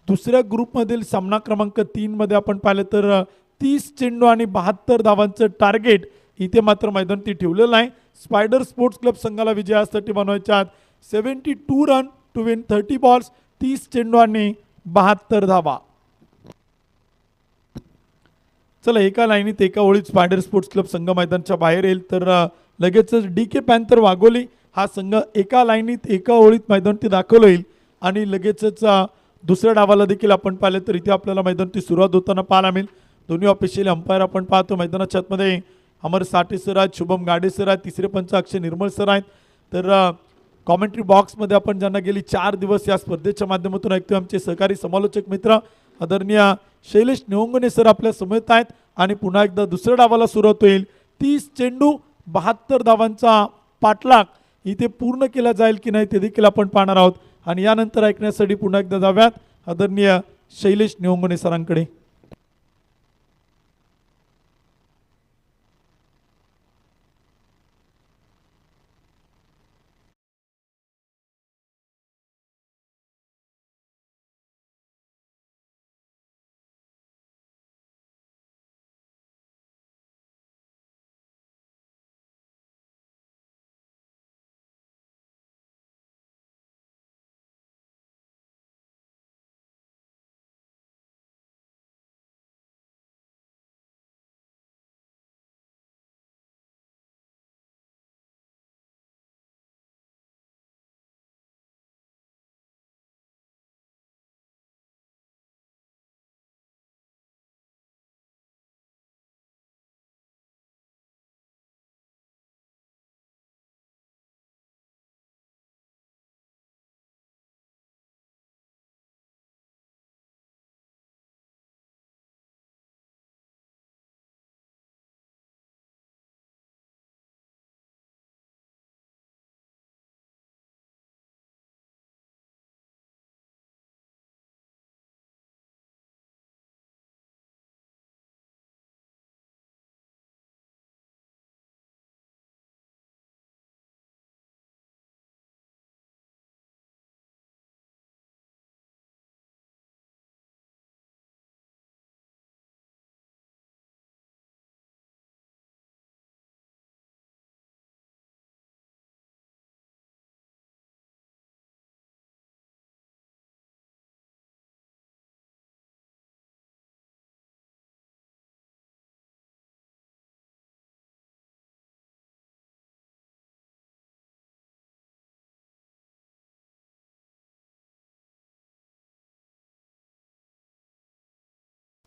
दुसऱ्या ग्रुपमधील सामना क्रमांक 3 मध्ये आपण पाहिलं तर 30 चेंडू आणि 72 धावांचं टार्गेट इथे मात्र मैदानावरती ठेवलेलं आहे. स्पायडर स्पोर्ट्स क्लब संघाला विजयासाठी बनवायच्यात 72 रन टू विन 30 बॉल्स. 30 चेंडू आणि 72 धावा. चला एका लाईनीत एका ओळीत स्पायडर स्पोर्ट्स क्लब संघ मैदानाच्या बाहेर येईल तर लगेचच डी के पॅन्थर वाघोली हा संघ एका लाईनीत एका ओळीत मैदानावरती दाखल होईल. आणि लगेचच दुसऱ्या डावाला देखील आपण पाहिलं तर इथे आपल्याला मैदानावरती सुरुवात होताना पाहायला मिळेल. दोन्ही ऑफिशियल अंपायर आपण पाहतो. मैदानाच्या आतमध्ये अमर साठे सर आहेत, शुभम गाडे सर आहेत, तिसरे पंच अक्षय निर्मळ सर आहेत. तर कॉमेंट्री बॉक्समध्ये आपण ज्यांना गेली 4 दिवस या स्पर्धेच्या माध्यमातून ऐकतोय आमचे सहकारी समालोचक मित्र आदरणीय शैलेश निवंगणे सर आपल्या समोर आहेत. आणि पुन्हा एकदा दुसऱ्या डावाला सुरुवात होईल. 30 चेंडू 72 धावांचा पाठलाग इथे पूर्ण केला जाईल की नाही ते देखील आपण पाहणार आहोत. आणि यानंतर ऐकण्यासाठी पुन्हा एकदा जाऊयात आदरणीय शैलेश निवंगणे सरांकडे.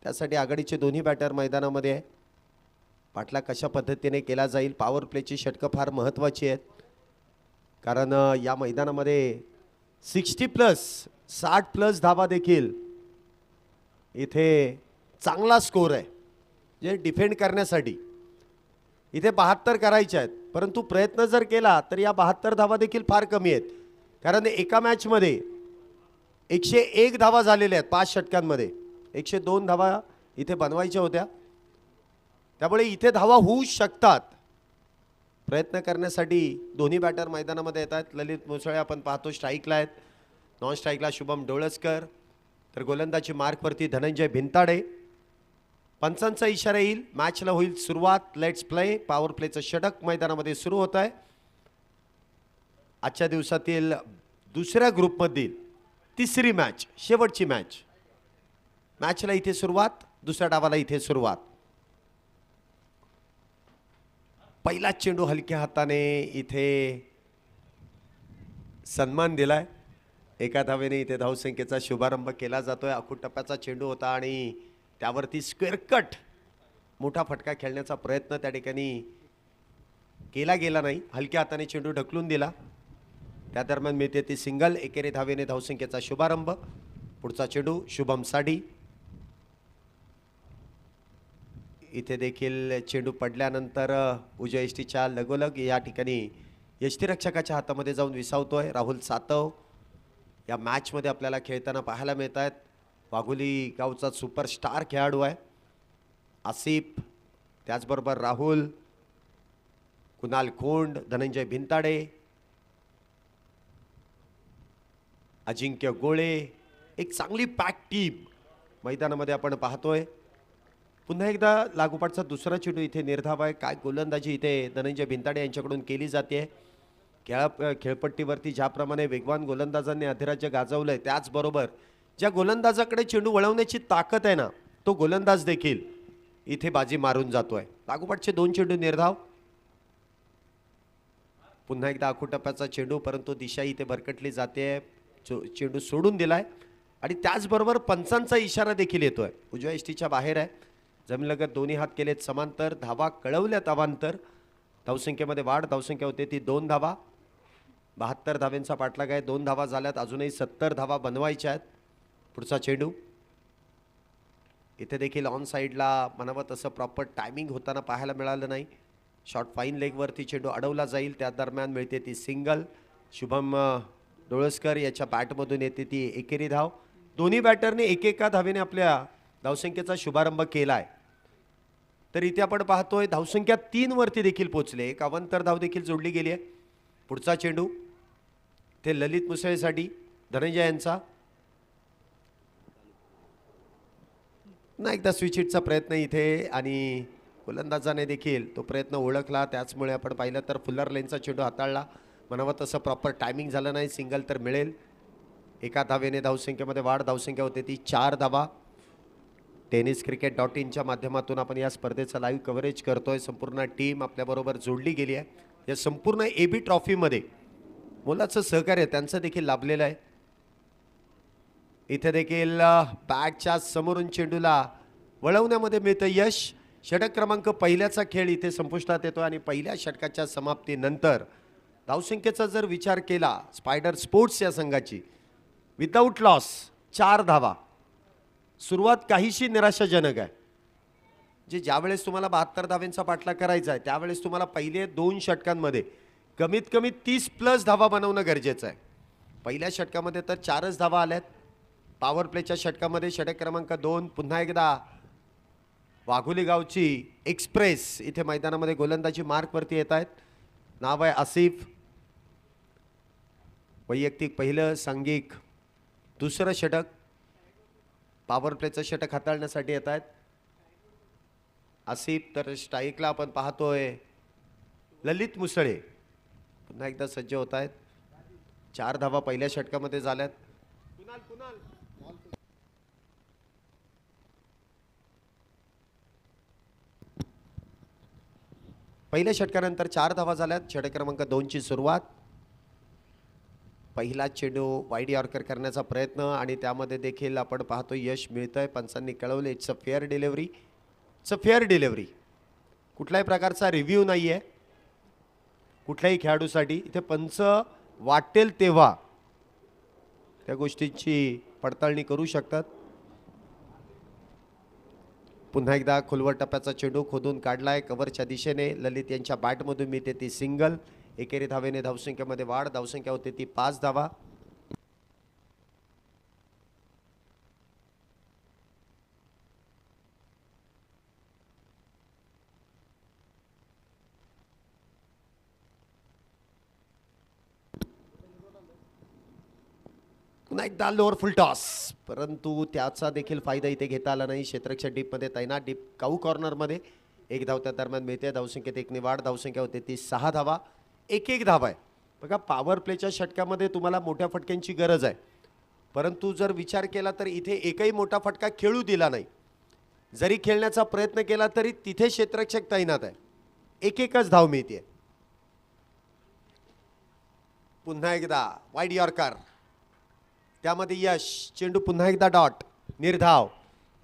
त्यासाठी आघाडीचे दोन्ही बॅटर मैदानामध्ये आहे. पाठला कशा पद्धतीने केला जाईल. पॉवर प्लेची षटकं फार महत्त्वाची आहेत, कारण या मैदानामध्ये 60+ धावा देखील इथे चांगला स्कोर आहे. जे डिफेंड करण्यासाठी इथे 72 करायचे आहेत, परंतु प्रयत्न जर केला तर या 72 धावा देखील फार कमी आहेत, कारण एका मॅचमध्ये 101 धावा झालेल्या आहेत 5 षटकांमध्ये. 102 धावा इथे बनवायच्या होत्या, त्यामुळे इथे धावा होऊ शकतात. प्रयत्न करण्यासाठी दोन्ही बॅटर मैदानामध्ये येत आहेत. ललित मुसळे आपण पाहतो स्ट्राईकला आहेत. नॉन स्ट्राईकला शुभम डोळसकर, तर गोलंदाजी मार्कवरती धनंजय भिंताडे. पंचांचा इशारा येईल, मॅचला होईल सुरुवात. Let's play. पॉवर प्लेचं षटक मैदानामध्ये सुरू होत आहे. आजच्या दिवसातील दुसऱ्या ग्रुपमधील तिसरी मॅच, शेवटची मॅच. मॅचला इथे सुरुवात, दुसऱ्या डावाला इथे सुरुवात. पहिला चेंडू हलक्या हाताने इथे सन्मान दिलाय. एका धावेने इथे धावसंख्येचा शुभारंभ केला जातोय. अखूट टप्प्याचा चेंडू होता आणि त्यावरती स्क्वेअर कट मोठा फटका खेळण्याचा प्रयत्न त्या ठिकाणी केला गेला नाही. हलक्या हाताने चेंडू ढकलून दिला. त्या दरम्यान मिळते ती सिंगल. एकेरी धावेने धावसंख्येचा शुभारंभ. पुढचा चेंडू शुभम साठी. इथे देखील चेंडू पडल्यानंतर उजव्या यष्टीच्या लगोलग या ठिकाणी यष्टीरक्षकाच्या हातामध्ये जाऊन विसावतोय. राहुल सातव या मॅचमध्ये आपल्याला खेळताना पाहायला मिळत आहेत. वाघोली गावचा सुपरस्टार खेळाडू आहे आसिफ, त्याचबरोबर राहुल, कुणाल खोंड, धनंजय भिंताडे, अजिंक्य गोळे. एक चांगली पॅक टीम मैदानामध्ये आपण पाहतोय. पुन्हा एकदा लागोपाठचा दुसरा चेंडू इथे निर्धाव आहे. काय गोलंदाजी इथे धनंजय भिंताडे यांच्याकडून केली जाते. खेळपट्टीवरती ज्याप्रमाणे वेगवान गोलंदाजांनी अधिराज्य गाजवलंय, त्याचबरोबर ज्या गोलंदाजाकडे चेंडू वळवण्याची ताकद आहे ना, तो गोलंदाज देखील इथे बाजी मारून जातोय. लागोपाठचे 2 चेंडू निर्धाव. पुन्हा एकदा आखूट टप्प्याचा चेंडू, परंतु दिशा इथे भरकटली जाते. चेंडू सोडून दिलाय आणि त्याचबरोबर पंचांचा इशारा देखील येतोय. उजव्या यष्टीच्या बाहेर आहे. जमीनलगत दोन्ही हात केलेत समांतर. धावा कळवल्यात अवांतर. धावसंख्येमध्ये वाढ. धावसंख्या होते ती 2 धावा. 72 धाव्यांचा पाठलाग आहे. 2 धावा झाल्यात, अजूनही 70 धावा बनवायच्या आहेत. पुढचा चेंडू इथे देखील ऑन साईडला म्हणावं तसं प्रॉपर टायमिंग होताना पाहायला मिळालं नाही. शॉर्ट फाईन लेगवरती चेंडू अडवला जाईल. त्या दरम्यान मिळते ती सिंगल. शुभम डोळसकर याच्या बॅटमधून येते ती एकेरी धाव. दोन्ही बॅटरने एकेका धावेने आपल्या धावसंख्येचा शुभारंभ केला आहे. तर इथे आपण पाहतोय धावसंख्या 3 वरती देखील पोहोचले. एक अवांतर धाव देखील जोडली गेली आहे. पुढचा चेंडू ते ललित मुसळेसाठी धनंजय यांचा. पुन्हा एकदा स्विच हिटचा प्रयत्न इथे आणि गोलंदाजाने देखील तो प्रयत्न ओळखला. त्याचमुळे आपण पाहिलं तर फुल्लर लेनचा चेंडू हाताळला. म्हणावं तसं प्रॉपर टायमिंग झालं नाही. सिंगल तर मिळेल. एका धावेने धावसंख्येमध्ये वाढ. धावसंख्या होते ती 4 धावा. tenniscricket.inच्या माध्यमातून आपण या स्पर्धेचं लाईव्ह कव्हरेज करतोय. संपूर्ण टीम आपल्याबरोबर जोडली गेली आहे. या संपूर्ण AB ट्रॉफीमध्ये मोलाचं सहकार्य त्यांचं देखील लाभलेलं आहे. इथे देखील बॅटच्या समोरून चेंडूला वळवण्यामध्ये मिळतं यश. षटक क्रमांक पहिल्याचा खेळ इथे संपुष्टात येतो आणि पहिल्या षटकाच्या समाप्तीनंतर धावसंख्येचा जर विचार केला स्पायडर स्पोर्ट्स या संघाची विदाऊट लॉस 4 धावा. सुरुवात काहीशी निराशाजनक आहे. ज्यावेळेस तुम्हाला 72 धाव्यांचा पाठलाग करायचा आहे, त्यावेळेस तुम्हाला पहिले 2 षटकांमध्ये कमीत कमी 30+ धावा बनवणं गरजेचं आहे. पहिल्या षटकामध्ये तर 4च धावा आल्यात. पॉवर प्लेच्या षटकामध्ये षटक क्रमांक 2 पुन्हा एकदा वाघोली गावची एक्सप्रेस इथे मैदानामध्ये गोलंदाजी मार्कवरती येत आहेत. नाव आहे आसिफ. वैयक्तिक पहिलं, सांघिक दुसरं षटक. पॉवर प्लेचं षटक हाताळण्यासाठी येत आहेत आसिफ. तर स्ट्राईकला आपण पाहतोय ललित मुसळे पुन्हा एकदा सज्ज होत आहेत. 4 धावा पहिल्या षटकामध्ये झाल्यात. पहिल्या षटकानंतर 4 धावा झाल्यात. षटक क्रमांक 2 ची सुरुवात. पहिला चेंडू वाईड यॉर्कर करण्याचा प्रयत्न आणि त्यामध्ये देखील आपण पाहतो यश मिळतंय. पंचांनी कळवले it's a fair delivery, it's a fair delivery. कुठल्याही प्रकारचा रिव्ह्यू नाही आहे कुठल्याही खेळाडूसाठी. इथे पंच वाटेल तेव्हा त्या गोष्टींची पडताळणी करू शकतात. पुन्हा एकदा खोलवर टप्प्याचा चेंडू खोदून काढलाय कव्हरच्या दिशेने. ललित यांच्या बॅटमधून मिळते ती सिंगल. एकेरी धावेने धावसंख्येमध्ये वाढ. धावसंख्या होते ती 5 धावा. पुन्हा एकदा लोअर फुल टॉस, परंतु त्याचा देखील फायदा इथे घेता आला नाही. क्षेत्ररक्षक डीपमध्ये तैनात. डीप काऊ कॉर्नरमध्ये 1 धाव त्या दरम्यान मिळते. धावसंख्येत 1 ने वाढ. धावसंख्या होते ती 6 धावा. 1-1 धावा आहे. बघा पॉवर प्लेच्या षटकामध्ये तुम्हाला मोठ्या फटक्यांची गरज आहे, परंतु जर विचार केला तर इथे एकही मोठा फटका खेळू दिला नाही. जरी खेळण्याचा प्रयत्न केला तरी तिथे क्षेत्ररक्षक तैनात आहे. 1-1च धाव मिळते. पुन्हा एकदा वाईड यॉर्कर, त्यामध्ये यश. चेंडू पुन्हा एकदा डॉट. निर्धाव.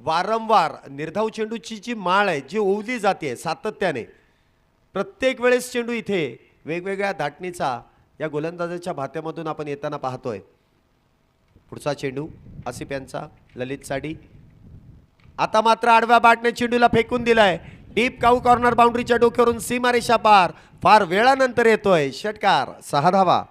वारंवार निर्धाव चेंडूची जी माळ आहे जी ओवली जाते सातत्याने, प्रत्येक वेळेस चेंडू इथे वेगवेगळ्या धाटणीचा या गोलंदाजाच्या भात्यामधून आपण येताना पाहतोय. पुढचा चेंडू आसिफ यांचा ललित साडी. आता मात्र आडव्या बॅटने चेंडूला फेकून दिलाय. डीप काऊ कॉर्नर बाउंड्रीच्या डोक्यावरून सीमारेषा पार. फार वेळानंतर येतोय षटकार. 6 धावा.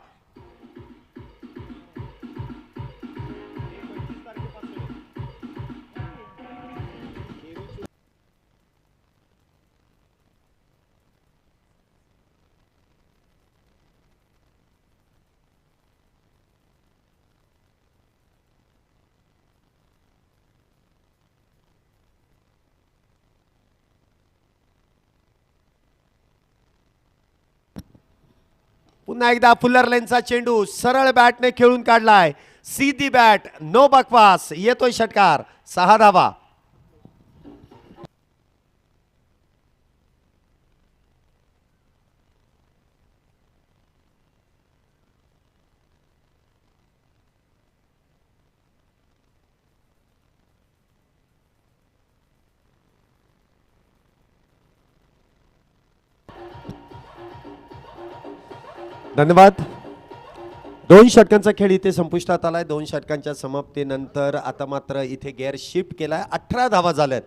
पुन्हा एकदा फुल्लर लाईनचा चेंडू सरळ बॅटने खेळून काढलाय. सीधी बॅट, नो बकवास. येतोय षटकार. 6 धावा. धन्यवाद. 2 षटकांचा खेळ इथे संपुष्टात आलाय. 2 षटकांच्या समाप्तीनंतर आता मात्र इथे गेअर शिफ्ट केलाय. 18 धावा झाल्यात.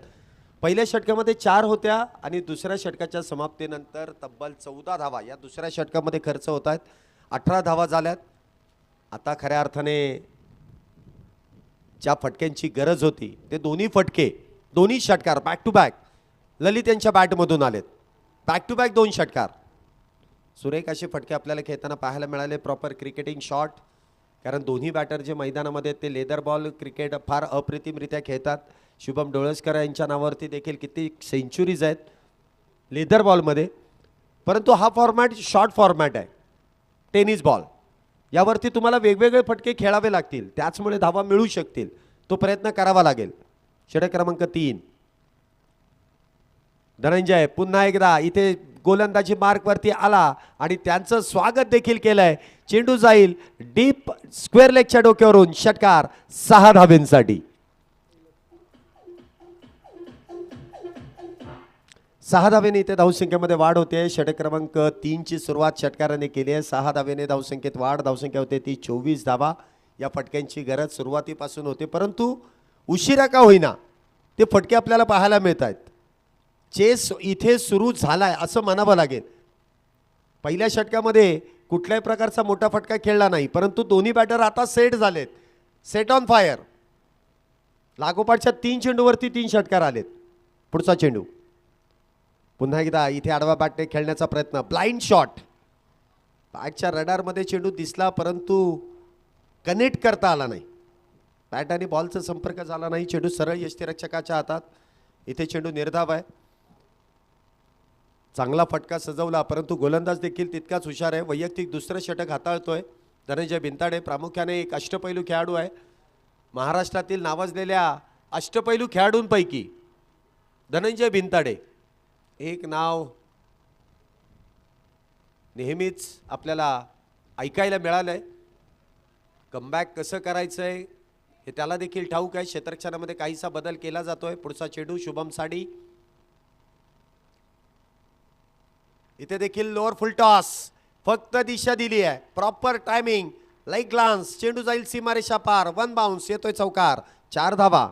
पहिल्या षटकामध्ये 4 होत्या आणि दुसऱ्या षटकाच्या समाप्तीनंतर तब्बल 14 धावा या दुसऱ्या षटकामध्ये खर्च होत आहेत. 18 धावा झाल्यात. आता खऱ्या अर्थाने ज्या फटक्यांची गरज होती ते दोन्ही फटके, दोन्ही षटकार बॅक टू बॅक ललित यांच्या बॅटमधून आलेत. बॅक टू बॅक 2 षटकार. सुरेख असे फटके आपल्याला खेळताना पाहायला मिळाले. प्रॉपर क्रिकेटिंग शॉट, कारण दोन्ही बॅटर जे मैदानामध्ये ते लेदर बॉल क्रिकेट फार अप्रतिमरित्या खेळतात. शुभम डोळसकर यांच्या नावावरती देखील किती सेंचुरीज आहेत लेदर बॉलमध्ये, परंतु हा फॉर्मॅट शॉर्ट फॉर्मॅट आहे. टेनिस बॉल यावरती तुम्हाला वेगवेगळे फटके खेळावे लागतील, त्याचमुळे धावा मिळू शकतील. तो प्रयत्न करावा लागेल. षटक क्रमांक 3 धनंजय पुन्हा एकदा इथे गोलंदाजी मार्कवरती आला आणि त्यांचं स्वागत देखील केलंय. चेंडू जाईल डीप स्क्वेअर लेगच्या डोक्यावरून. षटकार 6 धावेंसाठी. 6 धावेने इथे धावसंख्येमध्ये वाढ होते. षटक क्रमांक 3 ची सुरुवात षटकाराने केली आहे. 6 धावेने धावसंख्येत वाढ. धावसंख्या होते ती 24 धावा. या फटक्यांची गरज सुरुवातीपासून होते, परंतु उशिरा का होईना ते फटके आपल्याला पाहायला मिळत आहेत. चेस इथे सुरू झालाय असं म्हणावं लागेल. पहिल्या षटकामध्ये कुठल्याही प्रकारचा मोठा फटका खेळला नाही, परंतु दोन्ही बॅटर आता सेट झालेत. Set on fire. लागोपाठच्या 3 चेंडूवरती 3 षटकार आलेत. पुढचा चेंडू पुन्हा एकदा इथे आडवा बॅटने खेळण्याचा प्रयत्न. Blind shot. बॅटच्या रडारमध्ये चेंडू दिसला, परंतु कनेक्ट करता आला नाही. बॅट आणि बॉलचा संपर्क झाला नाही. चेंडू सरळ यष्टिरक्षकाच्या हातात. इथे चेंडू निर्धाव आहे. चांगला फटका सजवला, परंतु गोलंदाज देखील तितकाच हुशार आहे. वैयक्तिक दुसरं षटक हाताळतोय धनंजय बिनताडे. प्रामुख्याने एक अष्टपैलू खेळाडू आहे. महाराष्ट्रातील नावाजलेल्या अष्टपैलू खेळाडूंपैकी धनंजय बिनताडे एक नाव नेहमीच आपल्याला ऐकायला मिळालंय. कमबॅक कसं करायचंय हे त्याला देखील ठाऊक आहे. क्षेत्ररक्षणामध्ये काहीसा बदल केला जातोय. पुढचा चेंडू शुभम साडी. इथे देखील लोअर फुल टॉस, फक्त दिशा दिली आहे, प्रॉपर टायमिंग, लाईक ग्लान्स, चेंडू जाईल सीमारेषा पार, वन बाउन्स, येतोय चौकार, 4 धावा.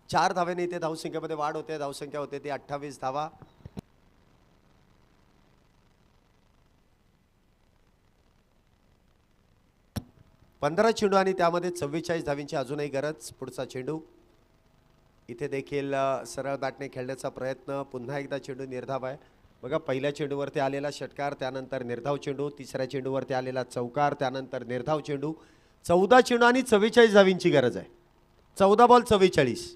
चार धावेने इथे धावसंख्येमध्ये वाढ होते. धावसंख्या होते ती 28 धावा. पंधरा चेंडू आणि त्यामध्ये 44 धावींची अजूनही गरज. पुढचा चेंडू इथे देखील सरळ बॅटने खेळण्याचा प्रयत्न. पुन्हा एकदा चेंडू निर्धाव आहे. बघा, पहिल्या चेंडूवरती आलेला षटकार, त्यानंतर निर्धाव चेंडू, तिसऱ्या चेंडूवरती आलेला चौकार, त्यानंतर निर्धाव चेंडू. 14 चेंडू आणि 44 धावींची गरज आहे. 14 बॉल 44.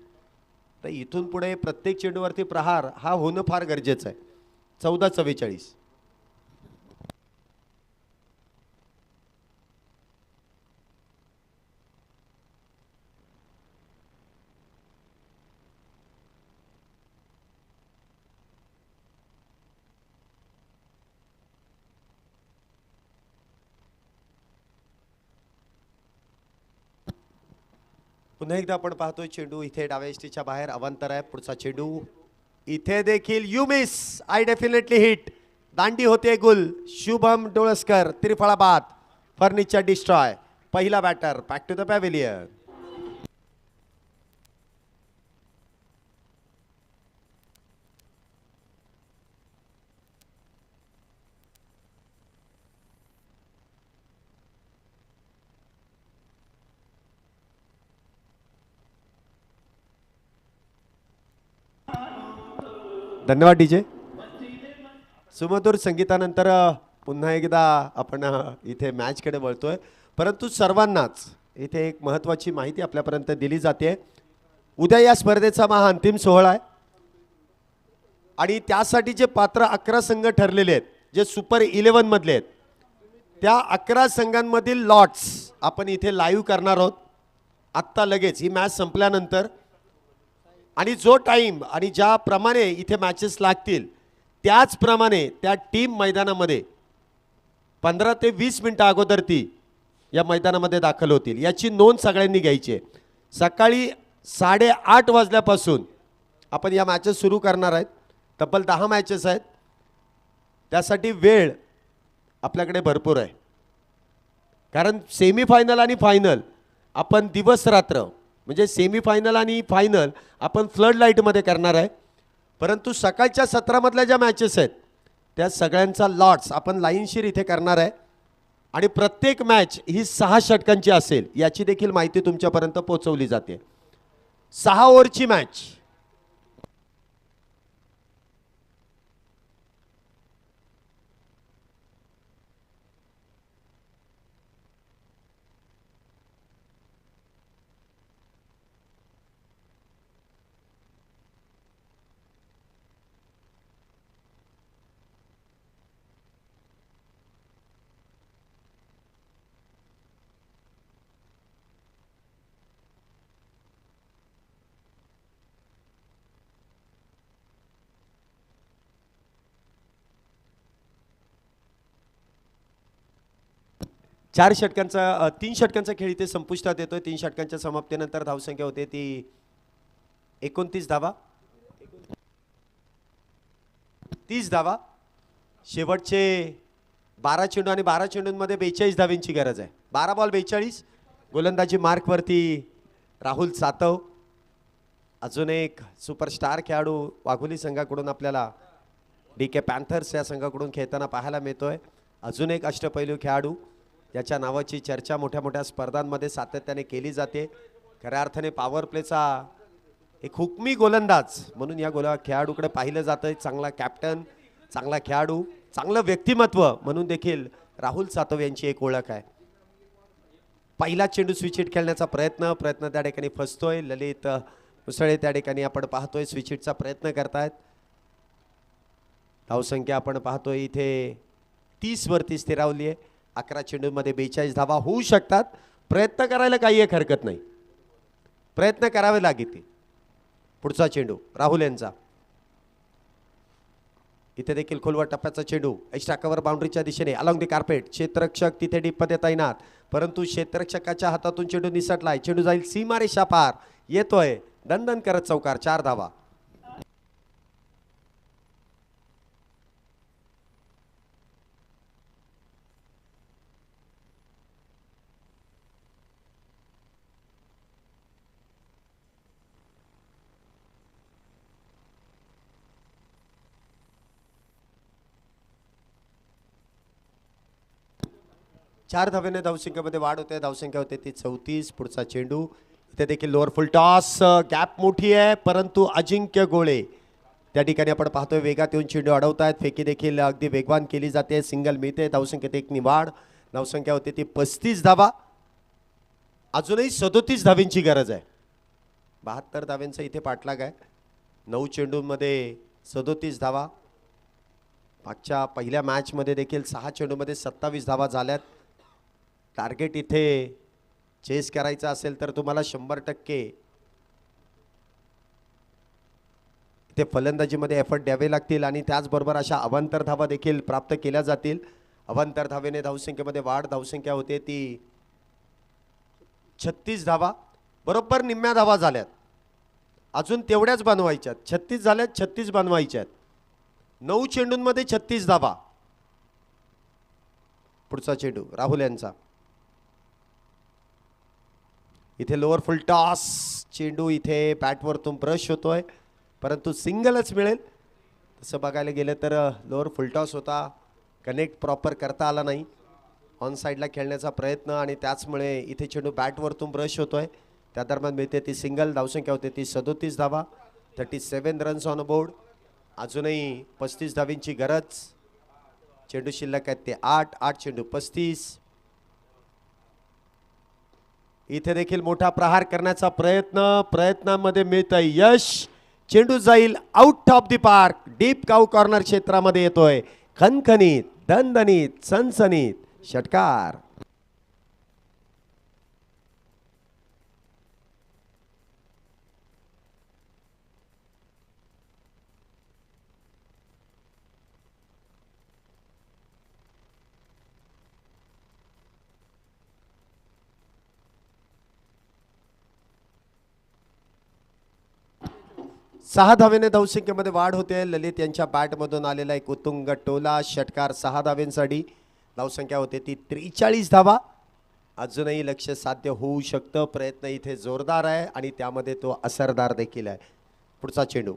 तर इथून पुढे प्रत्येक चेंडूवरती प्रहार हा होणं फार गरजेचं आहे. 14-44. पुन्हा एकदा आपण पाहतोय चेंडू इथे डाव्या यष्टीच्या बाहेर अवांतर आहे. पुढचा चेंडू इथे देखील you miss, I definitely hit, दांडी होते गुल. शुभम डोळसकर त्रिफळा बाद, फर्निचर डिस्ट्रॉय. पहिला batter, back to the pavilion. धन्यवाद डीजे. सुमधुर संगीतानंतर पुन्हा एकदा आपण इथे मॅचकडे वळतोय. परंतु सर्वांनाच इथे एक महत्त्वाची माहिती आपल्यापर्यंत दिली जाते. उद्या या स्पर्धेचा महाअंतिम सोहळा आहे आणि त्यासाठी जे पात्र 11 संघ ठरलेले आहेत, जे सुपर 11 मधले आहेत, त्या 11 संघांमधील लॉट्स आपण इथे लाईव्ह करणार आहोत आत्ता लगेच ही मॅच संपल्यानंतर. आणि जो टाईम आणि ज्याप्रमाणे इथे मॅचेस लागतील त्याचप्रमाणे त्या टीम मैदानामध्ये 15 ते 20 मिनिटं अगोदर ती या मैदानामध्ये दाखल होतील. याची नोंद सगळ्यांनी घ्यायची आहे. सकाळी 8:30 वाजल्यापासून आपण या मॅचेस सुरू करणार आहेत. तब्बल 10 मॅचेस आहेत. त्यासाठी वेळ आपल्याकडे भरपूर आहे, कारण सेमीफायनल आणि फायनल आपण दिवस रात्र, म्हणजे सेमीफायनल आणि फायनल आपण फ्लड लाईटमध्ये करणार आहे. परंतु सकाळच्या सत्रामधल्या ज्या मॅचेस आहेत त्या सगळ्यांचा लॉट्स आपण लाईनशीर इथे करणार आहे आणि प्रत्येक मॅच ही 6 षटकांची असेल याची देखील माहिती तुमच्यापर्यंत पोहोचवली जाते. 6 ओव्हरची मॅच. चार षटकांचा 3 षटकांचा खेळ इथे संपुष्टात येतोय. 3 षटकांच्या समाप्तीनंतर धावसंख्या होते ती 29 धावा. 30 धावा. शेवटचे 12 चेंडू आणि 12 चेंडूंमध्ये 42 धावींची गरज आहे. 12 बॉल 42. गोलंदाजी मार्कवरती राहुल सातव, अजून एक सुपरस्टार खेळाडू वाघोली संघाकडून आपल्याला DK पॅन्थर्स या संघाकडून खेळताना पाहायला मिळतोय. अजून एक अष्टपैलू खेळाडू ज्याच्या नावाची चर्चा मोठ्या मोठ्या स्पर्धांमध्ये सातत्याने केली जाते. खऱ्या अर्थाने पॉवर प्लेचा एक हुकमी गोलंदाज म्हणून या खेळाडूकडे पाहिलं जातं. चांगला कॅप्टन, चांगला खेळाडू, चांगलं व्यक्तिमत्व म्हणून देखील राहुल सातव यांची एक ओळख आहे. पहिला चेंडू स्विच हिट खेळण्याचा प्रयत्न त्या ठिकाणी फसतोय. ललित मुसळे त्या ठिकाणी आपण पाहतोय स्विच हिटचा प्रयत्न करतायत. धावसंख्या आपण पाहतोय इथे 30 वरती स्थिरावली आहे. 11 चेंडूमध्ये 42 धावा होऊ शकतात. प्रयत्न करायला काही एक हरकत नाही. प्रयत्न करावे लागेल. पुढचा चेंडू राहुल यांचा. इथे देखील खोलवर टप्प्याचा चेंडू एक्स्ट्रा कव्हर बाउंड्रीच्या दिशेने अलॉंग द कार्पेट. क्षेत्ररक्षक तिथे डीपमध्ये तैनात, परंतु क्षेत्ररक्षकाच्या हातातून चेंडू निसटलाय. चेंडू जाईल सीमारेषा पार, येतोय दणदण करत चौकार. 4 धावा. चार धावेने धावसंख्येमध्ये वाढ होते. धावसंख्या होते ती 34. पुढचा चेंडू इथे देखील लोअर फुल टॉस. गॅप मोठी आहे, परंतु अजिंक्य गोळे त्या ठिकाणी आपण पाहतोय वेगात येऊन चेंडू अडवतायत. फेकी देखील अगदी वेगवान केली जाते. सिंगल मिळते. धावसंख्येत एक निवाड. धावसंख्या होते ती 35 धावा. अजूनही 37 धावींची गरज आहे. 72 धाव्यांचा इथे पाठलाग आहे. 9 चेंडूंमध्ये 37 धावा. मागच्या पहिल्या मॅचमध्ये देखील 6 चेंडूमध्ये 27 धावा झाल्यात. टार्गेट इथे चेस करायचा असेल तर तुम्हाला 100% इथे फलंदाजीमध्ये एफर्ट द्यावे लागतील आणि त्याचबरोबर अशा अवांतर धावा देखील प्राप्त केल्या जातील. अवांतर धावेने धावसंख्येमध्ये वाढ. धावसंख्या होते ती 36 धावा. बरोबर निम्म्या धावा झाल्यात. अजून तेवढ्याच बनवायच्यात. 36 झाल्यात, 36 बनवायच्यात. 9 चेंडूंमध्ये 36 धावा. पुढचा चेंडू राहुल यांचा. इथे लोअर फुल टॉस. चेंडू इथे बॅटवरतून ब्रश होतोय, परंतु सिंगलच मिळेल. तसं बघायला गेलं तर लोअर फुल टॉस होता, कनेक्ट प्रॉपर करता आला नाही. ऑन साईडला खेळण्याचा प्रयत्न आणि त्याचमुळे इथे चेंडू बॅटवरतून ब्रश होतोय. त्या दरम्यान मिळते ती सिंगल. धावसंख्या होते ती 37 धावा. 37 रन्स ऑन बोर्ड. अजूनही 35 धावींची गरज. चेंडू शिल्लक आहेत ते 8. 8 चेंडू 35. इथे देखील मोठा प्रहार करण्याचा प्रयत्नामध्ये मिळतंय यश. चेंडू जाईल out of the park. Deep cow corner क्षेत्रामध्ये येतोय. खणखणीत, दणदणीत, सनसनीत षटकार. सहा धावेने धावसंख्येमध्ये वाढ होते. ललित यांच्या बॅटमधून आलेला एक उत्तुंग टोला. षटकार 6 धावेंसाठी. धावसंख्या होते ती 43 धावा. अजूनही लक्ष्य साध्य होऊ शकतं. प्रयत्न इथे जोरदार आहे आणि त्यामध्ये तो असरदार देखील आहे. पुढचा चेंडू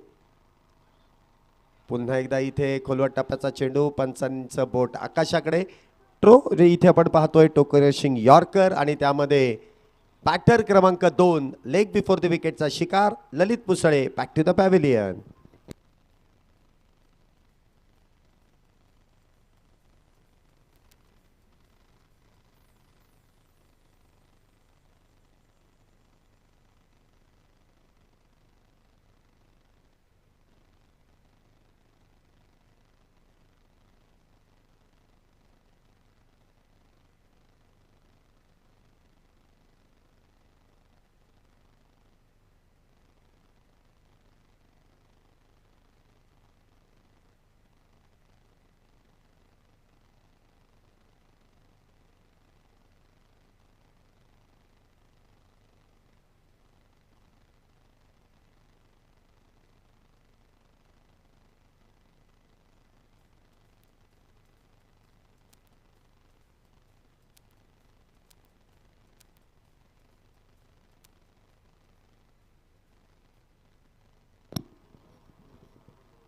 पुन्हा एकदा इथे खोलवट टप्प्याचा चेंडू. पंचांचं बोट आकाशाकडे. इथे आपण पाहतोय टोकरेशिंग यॉर्कर आणि त्यामध्ये बॅटर क्रमांक 2 लेग बिफोर द विकेटचा शिकार Lalit Musale. Back to the pavilion.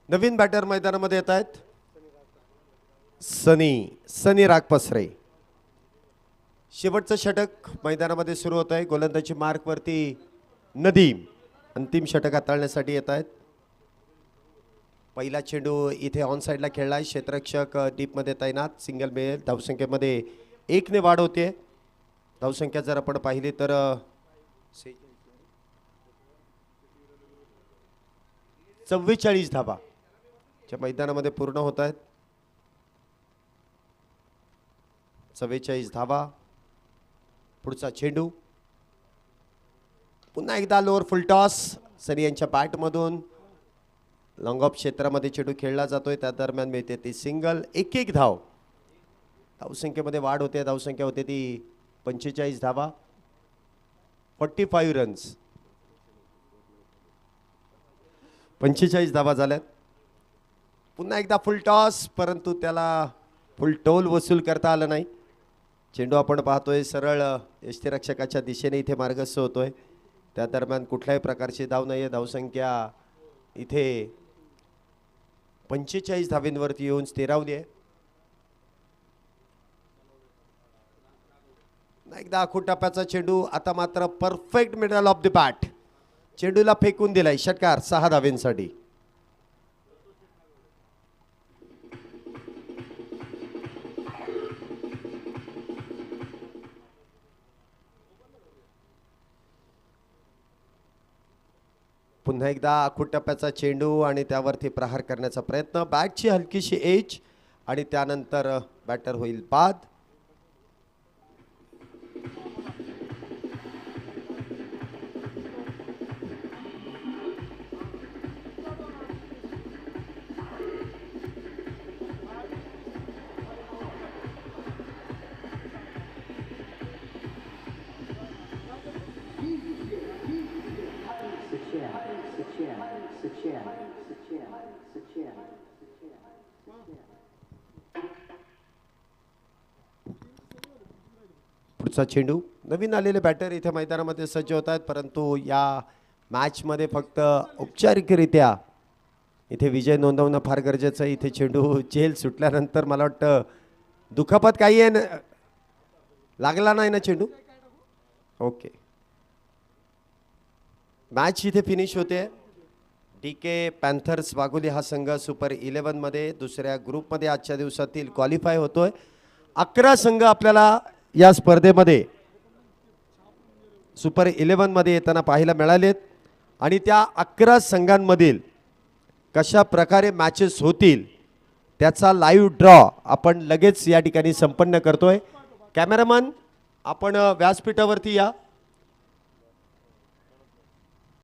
नवीन बॅटर मैदानामध्ये येत आहेत. सनी रागपसरे. शेवटचं षटक मैदानामध्ये सुरू होत आहे. गोलंदाजी मार्कवरती नदीम अंतिम षटक हाताळण्यासाठी येत आहेत. पहिला चेंडू इथे ऑन साईडला खेळलाय. क्षेत्ररक्षक डीपमध्ये तैनात. सिंगल मिळेल. धावसंख्येमध्ये 1 ने वाढ होते. धावसंख्या जर आपण पाहिली तर 44 धावा मैदानामध्ये पूर्ण होत आहेत. 44 धावा. पुढचा चेंडू पुन्हा एकदा लोअर फुल टॉस सनी यांच्या बॅटमधून लॉंग ऑफ क्षेत्रामध्ये चेंडू खेळला जातोय. त्या दरम्यान मिळते ती सिंगल. एक धाव. धावसंख्येमध्ये वाढ होते. धावसंख्या होते ती 45 धावा. 45 रन्स. 45 धावा झाल्यात. पुन्हा एकदा फुल टॉस, परंतु त्याला फुल टोल वसूल करता आलं नाही. चेंडू आपण पाहतोय सरळ यष्टीरक्षकाच्या दिशेने इथे मार्गस्थ होतोय. त्या दरम्यान कुठल्याही प्रकारची धाव नाही आहे. धावसंख्या इथे 45 धावेंवरती येऊन स्थिरावली आहे. एकदा आखूड टप्प्याचा चेंडू. आता मात्र perfect middle of the bat. चेंडूला फेकून दिलाय. षटकार 6 धावेंसाठी. पुन्हा एकदा आखूड टप्प्याचा चेंडू आणि त्यावरती प्रहार करण्याचा प्रयत्न. बॅटची हलकीशी एज आणि त्यानंतर बॅटर होईल बाद. पुढचा चेंडू. नवीन आलेले बॅटर इथे मैदानामध्ये सज्ज होत आहेत, परंतु या मॅचमध्ये फक्त औपचारिकरित्या इथे विजय नोंदवणं फार गरजेचं आहे. इथे चेंडू झेल सुटल्यानंतर मला वाटतं दुखापत काही आहे ना, लागला नाही ना चेंडू. ओके, मॅच इथे फिनिश होते. DK पॅन्थर्स वाघोली हा संघ सुपर 11 मध्ये दुसऱ्या ग्रुपमध्ये आजच्या दिवसातील क्वालिफाय होतोय. 11 संघ आपल्याला या स्पर्धेमध्ये सुपर 11 मध्ये येताना पाहायला मिळालेत आणि त्या 11 संघांमधील कशा प्रकारे मॅचेस होतील त्याचा लाईव्ह ड्रॉ आपण लगेच या ठिकाणी संपन्न करतोय. कॅमेरामन आपण व्यासपीठावरती या.